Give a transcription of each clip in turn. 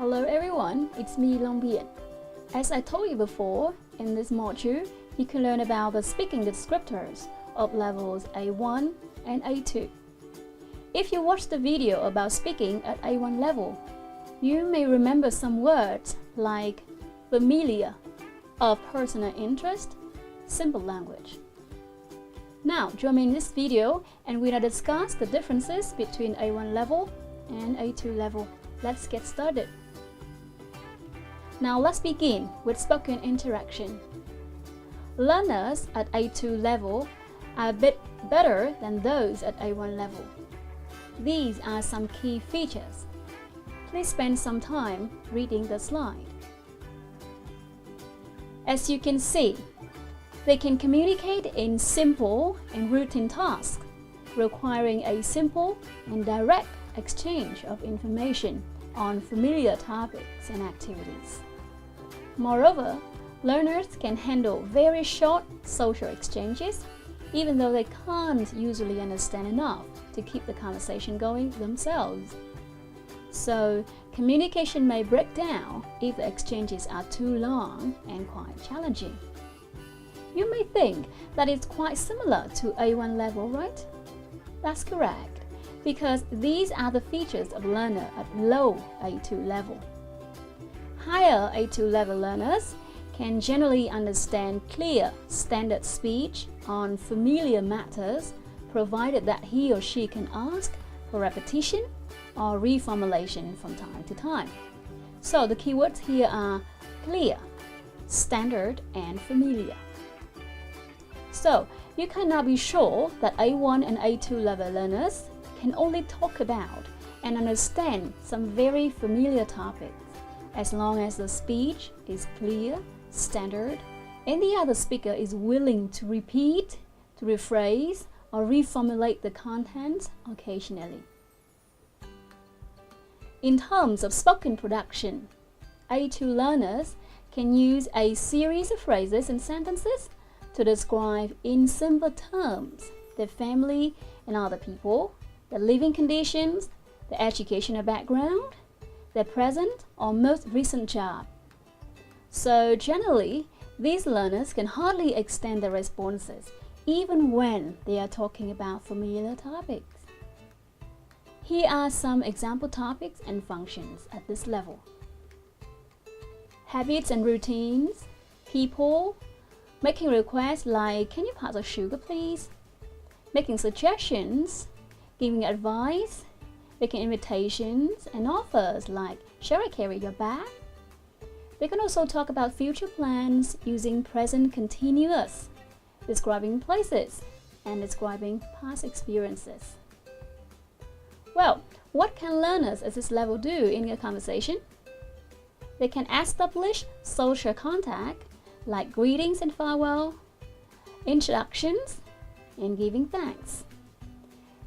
Hello everyone, it's me Longbian. As I told you before, in this module, you can learn about the speaking descriptors of levels A1 and A2. If you watch the video about speaking at A1 level, you may remember some words like familiar, of personal interest, simple language. Now, join me in this video and we'll discuss the differences between A1 level and A2 level. Let's get started. Now let's begin with spoken interaction. Learners at A2 level are a bit better than those at A1 level. These are some key features. Please spend some time reading the slide. As you can see, they can communicate in simple and routine tasks, requiring a simple and direct exchange of information on familiar topics and activities. Moreover, learners can handle very short social exchanges, even though they can't usually understand enough to keep the conversation going themselves. So, communication may break down if the exchanges are too long and quite challenging. You may think that it's quite similar to A1 level, right? That's correct, because these are the features of learner at low A2 level. Higher A2 level learners can generally understand clear standard speech on familiar matters, provided that he or she can ask for repetition or reformulation from time to time. So the keywords here are clear, standard, and familiar. So you can now be sure that A1 and A2 level learners can only talk about and understand some very familiar topics, as long as the speech is clear, standard, and the other speaker is willing to repeat, to rephrase, or reformulate the content occasionally. In terms of spoken production, A2 learners can use a series of phrases and sentences to describe in simple terms their family and other people, their living conditions, their educational background, their present or most recent job. So generally, these learners can hardly extend their responses, even when they are talking about familiar topics. Here are some example topics and functions at this level. Habits and routines, people, making requests like, can you pass the sugar please? Making suggestions, giving advice, making invitations and offers like, shall I carry your bag? They can also talk about future plans using present continuous, describing places and describing past experiences. Well, what can learners at this level do in a conversation? They can establish social contact like greetings and farewell, introductions, and giving thanks.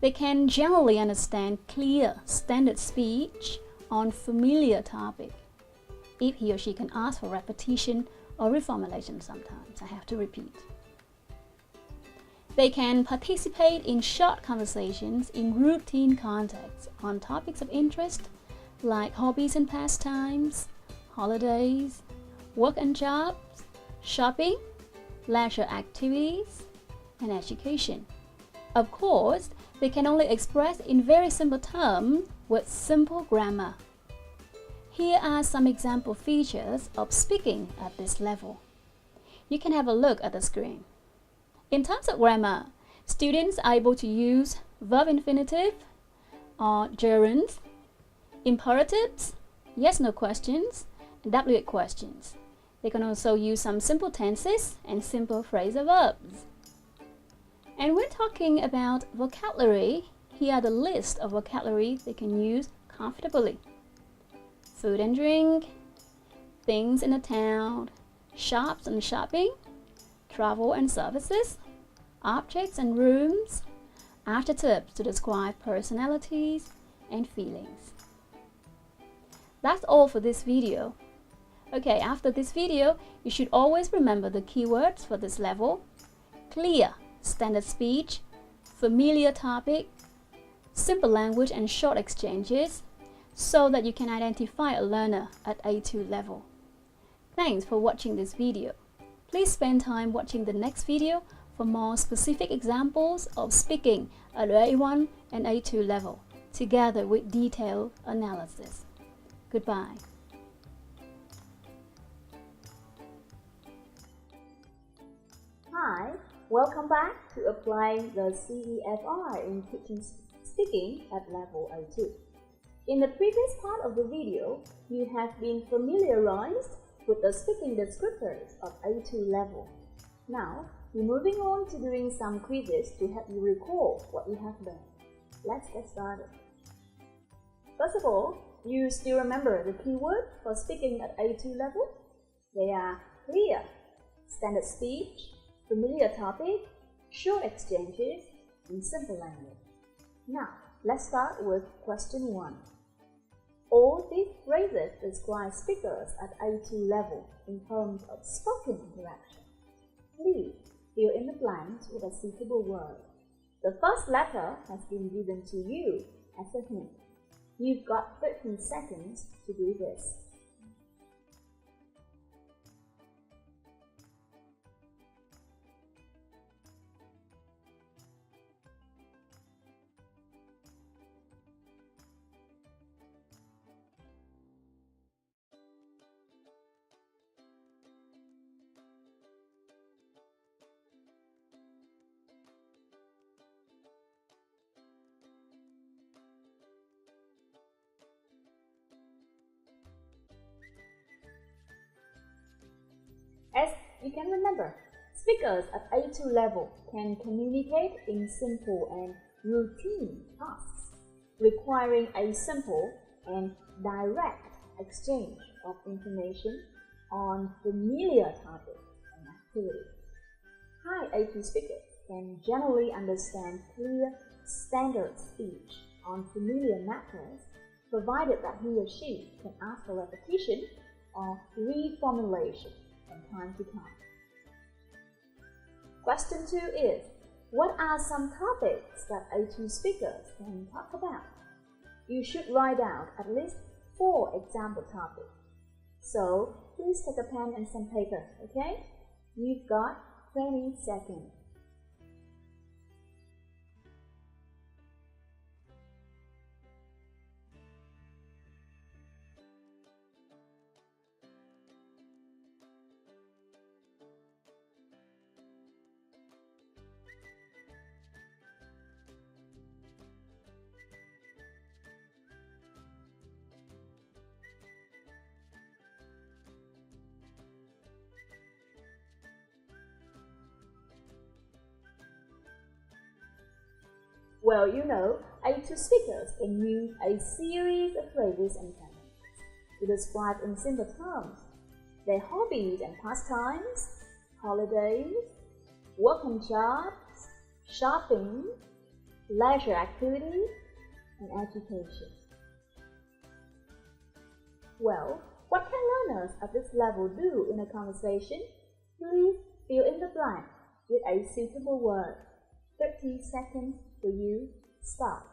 They can generally understand clear standard speech on familiar topic. If he or she can ask for repetition or reformulation sometimes, I have to repeat. They can participate in short conversations in routine contexts on topics of interest like hobbies and pastimes, holidays, work and jobs, shopping, leisure activities, and education. Of course, they can only express in very simple terms with simple grammar. Here are some example features of speaking at this level. You can have a look at the screen. In terms of grammar, students are able to use verb infinitive or gerunds, imperatives, yes/no questions, and W questions. They can also use some simple tenses and simple phrasal verbs. And when talking about vocabulary, here are the list of vocabulary they can use comfortably. Food and drink, things in a town, shops and shopping, travel and services, objects and rooms, adjectives to describe personalities and feelings. That's all for this video. Okay, after this video, you should always remember the keywords for this level: clear, standard speech, familiar topic, simple language and short exchanges, so that you can identify a learner at A2 level. Thanks for watching this video. Please spend time watching the next video for more specific examples of speaking at A1 and A2 level, together with detailed analysis. Goodbye. Hi, welcome back to applying the CEFR in teaching speaking at level A2. In the previous part of the video, you have been familiarized with the speaking descriptors of A2 level. Now, we're moving on to doing some quizzes to help you recall what you have learned. Let's get started. First of all, you still remember the keywords for speaking at A2 level? They are clear, standard speech, familiar topic, short exchanges, and simple language. Now, let's start with question 1. All these phrases describe speakers at A2 level in terms of spoken interaction. Please fill in the blanks with a suitable word. The first letter has been given to you as a hint. You've got 13 seconds to do this. As you can remember, speakers at A2 level can communicate in simple and routine tasks, requiring a simple and direct exchange of information on familiar topics and activities. High A2 speakers can generally understand clear, standard speech on familiar matters, provided that he or she can ask for repetition or reformulation from time to time. Question 2 is, what are some topics that A2 speakers can talk about? You should write down at least 4 example topics. So, please take a pen and some paper, okay? You've got 20 seconds. Well, you know, A2 speakers can use a series of phrases and sentences to describe in simple terms their hobbies and pastimes, holidays, work and jobs, shopping, leisure activities, and education. Well, what can learners at this level do in a conversation? Please fill in the blank with a suitable word. 30 seconds for you. Start.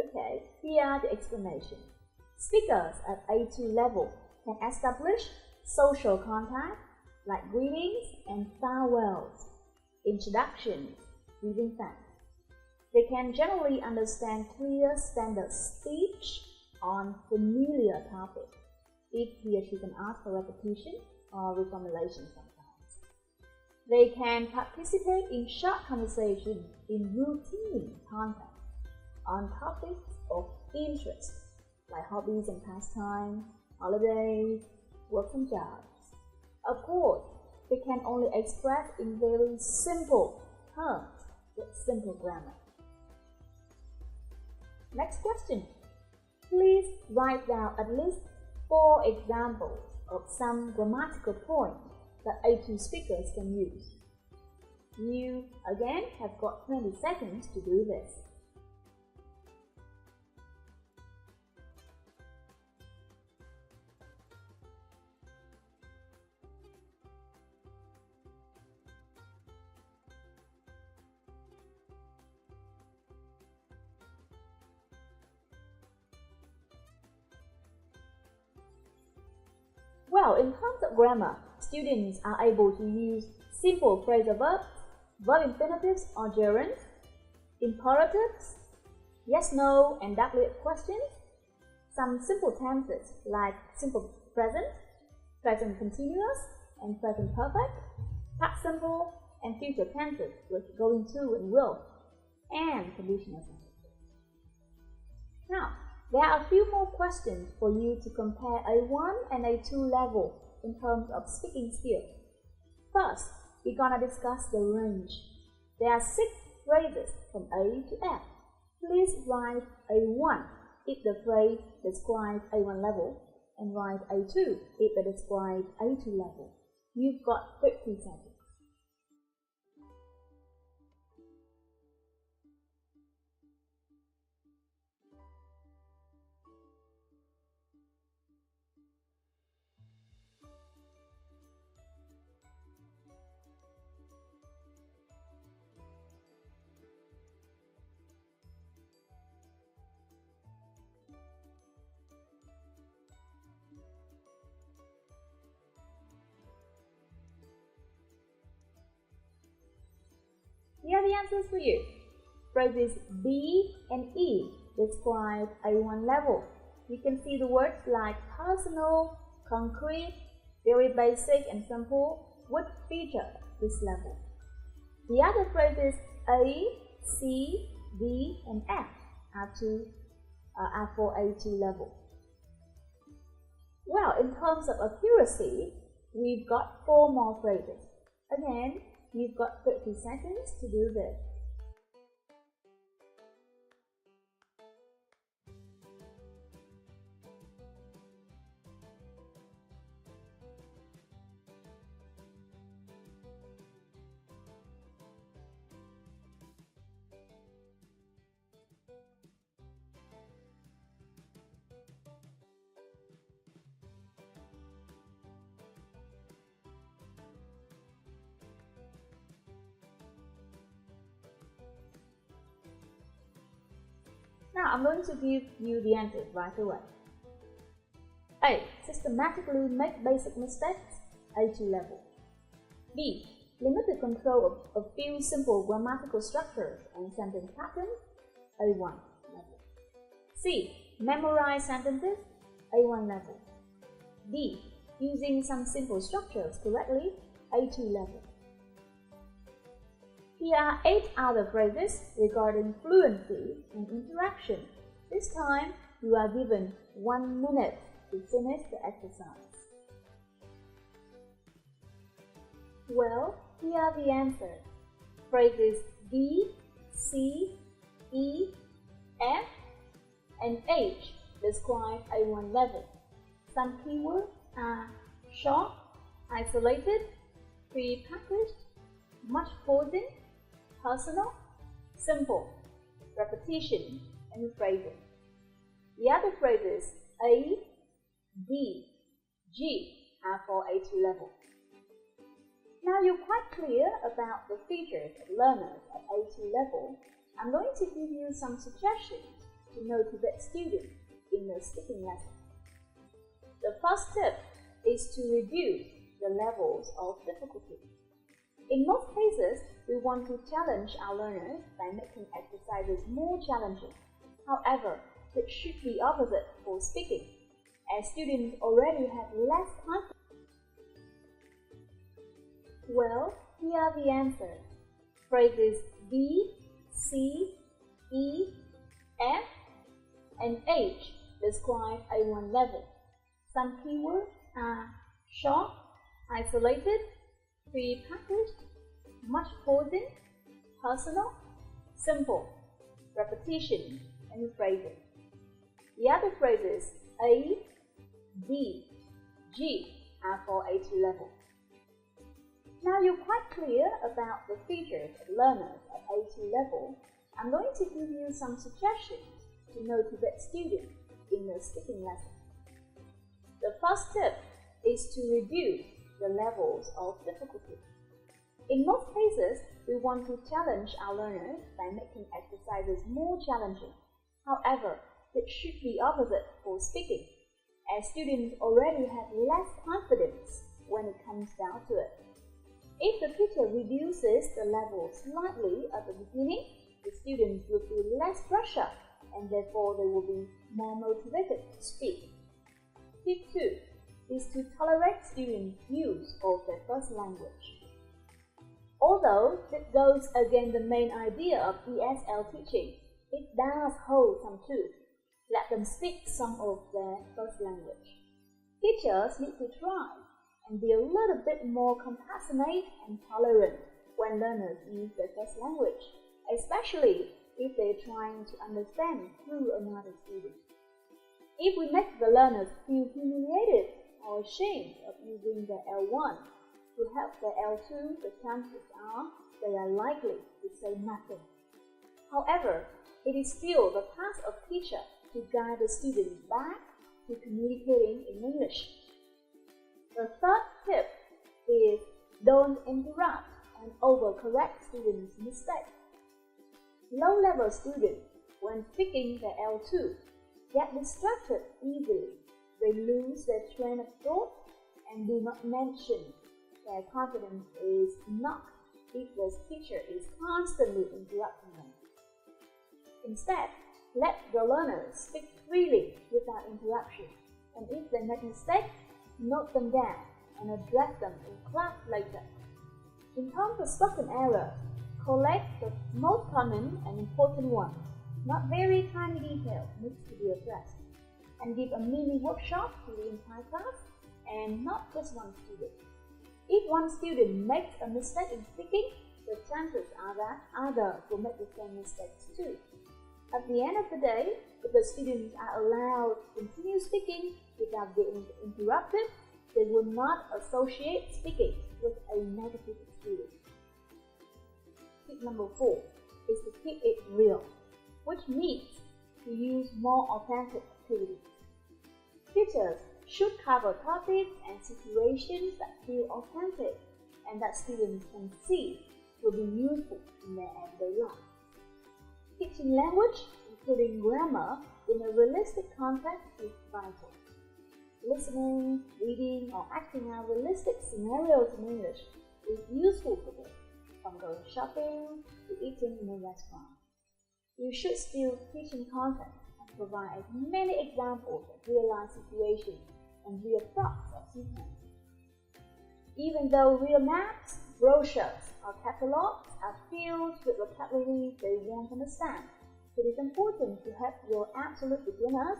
Okay, here are the explanations. Speakers at A2 level can establish social contact like greetings and farewells, introductions, giving thanks. They can generally understand clear standard speech on familiar topics if he or she can ask for repetition or reformulation sometimes. They can participate in short conversation in routine context on topics of interest like hobbies and pastime, holidays, work and jobs. Of course, they can only express in very simple terms with simple grammar. Next question. Please write down at least 4 examples of some grammatical points that A2 speakers can use. You, again, have got 20 seconds to do this. Well, in terms of grammar, students are able to use simple phrasal verbs, verb infinitives or gerunds, imperatives, yes, no, and W questions, some simple tenses like simple present, present continuous, and present perfect, past simple, and future tenses with going to and will, and conditional sentences. Now, there are a few more questions for you to compare A1 and A2 level in terms of speaking skills. First, we're gonna discuss the range. There are 6 phrases from A to F. Please write A1 if the phrase describes A1 level, and write A2 if it describes A2 level. You've got 50 seconds. Here are the answers for you. Phrases B and E describe A1 level. You can see the words like personal, concrete, very basic and simple would feature this level. The other phrases A, C, D, and F are for A2 level. Well, in terms of accuracy, we've got 4 more phrases. Again, you've got 30 seconds to do this. Now I'm going to give you the answers right away. A. Systematically make basic mistakes, A2 level. B. Limited control of a few simple grammatical structures and sentence patterns, A1 level. C. Memorize sentences, A1 level. D. Using some simple structures correctly, A2 level. Here are 8 other phrases regarding fluency and interaction. This time, you are given 1 minute to finish the exercise. Well, here are the answers. Phrases B, C, E, F, and H describe A1 level. Some keywords are short, isolated, pre-packaged, much pausing, personal, simple, repetition, and phrasing. The other phrases A, D, G are for A2 level. Now you're quite clear about the features of learners at A2 level. I'm going to give you some suggestions to motivate students in their speaking lesson. The first tip is to reduce the levels of difficulty. In most cases, we want to challenge our learners by making exercises more challenging. However, it should be opposite for speaking, as students already have less confidence. Well, here are the answers. Phrases B, C, E, F, and H describe A1 level. Some keywords are short, isolated, pre-packaged, much pausing, personal, simple, repetition, and phrasing. The other phrases A, D, G are for A2 level. Now you're quite clear about the features of learners at A2 level. I'm going to give you some suggestions to motivate students in the speaking lesson. The first tip is to reduce the levels of difficulty. In most cases, we want to challenge our learners by making exercises more challenging. However, it should be opposite for speaking, as students already have less confidence when it comes down to it. If the teacher reduces the level slightly at the beginning, the students will feel less pressure and therefore they will be more motivated to speak. Tip 2 is to tolerate students' use of their first language. Although this goes against the main idea of ESL teaching, it does hold some truth. Let them speak some of their first language. Teachers need to try and be a little bit more compassionate and tolerant when learners use their first language, especially if they're trying to understand through another student. If we make the learners feel humiliated or ashamed of using their L1 to help their L2, the chances are they are likely to say nothing. However, it is still the task of teacher to guide the students back to communicating in English. The third tip is don't interrupt and overcorrect students' mistakes. Low-level students, when speaking their L2, get distracted easily. They lose their train of thought and do not mention their confidence is knocked if the teacher is constantly interrupting them. Instead, let the learners speak freely without interruption, and if they make mistakes, note them down and address them in class later. In terms of spoken errors, collect the most common and important ones. Not very tiny details needs to be addressed, and give a mini workshop to the entire class and not just one student. If one student makes a mistake in speaking, the chances are that others will make the same mistakes too. At the end of the day, if the students are allowed to continue speaking without getting interrupted, they will not associate speaking with a negative experience. Tip number 4 is to keep it real, which means to use more authentic activities. Teachers should cover topics and situations that feel authentic and that students can see will be useful in their everyday life. Teaching language, including grammar, in a realistic context is vital. Listening, reading, or acting out realistic scenarios in English is useful for them, from going shopping to eating in a restaurant. You should still teach in context and provide as many examples of real-life situations and real thoughts as you can. Even though real maps, brochures, or catalogs are filled with vocabulary they won't understand, it is important to help your absolute beginners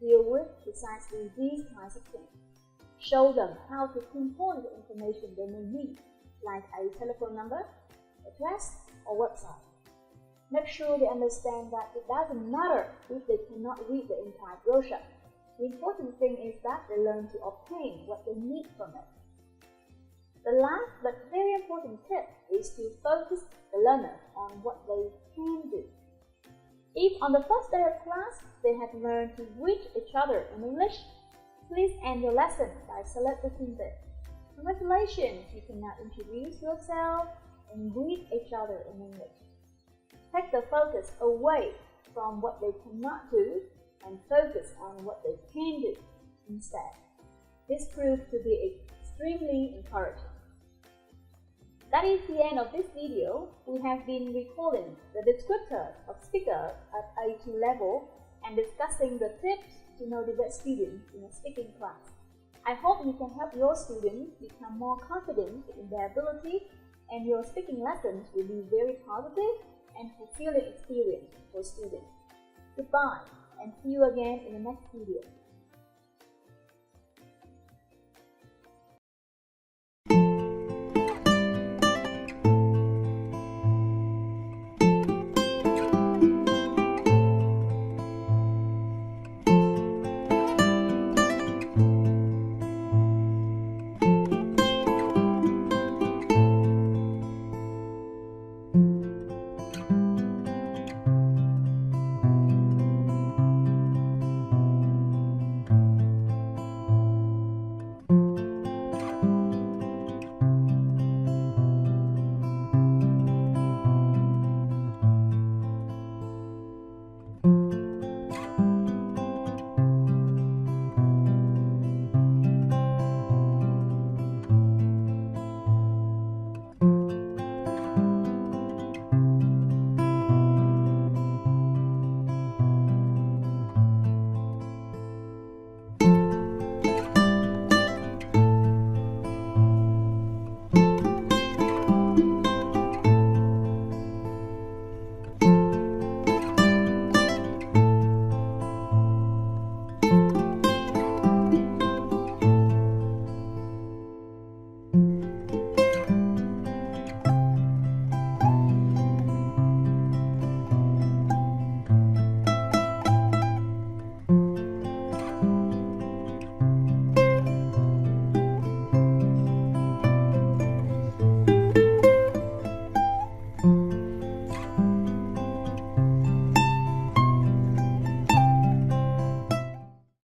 deal with precisely these kinds of things. Show them how to pinpoint the information they may need, like a telephone number, address, or website. Make sure they understand that it doesn't matter if they cannot read the entire brochure. The important thing is that they learn to obtain what they need from it. The last but very important tip is to focus the learner on what they can do. If on the first day of class they have learned to greet each other in English, please end your lesson by celebrating this. Congratulations, you can now introduce yourself and greet each other in English. Take the focus away from what they cannot do and focus on what they can do instead. This proved to be extremely encouraging. That is the end of this video. We have been recalling the descriptors of speakers at A2 level and discussing the tips to motivate students in a speaking class. I hope you can help your students become more confident in their ability, and your speaking lessons will be very positive and fulfilling experience for students. Goodbye, and see you again in the next video.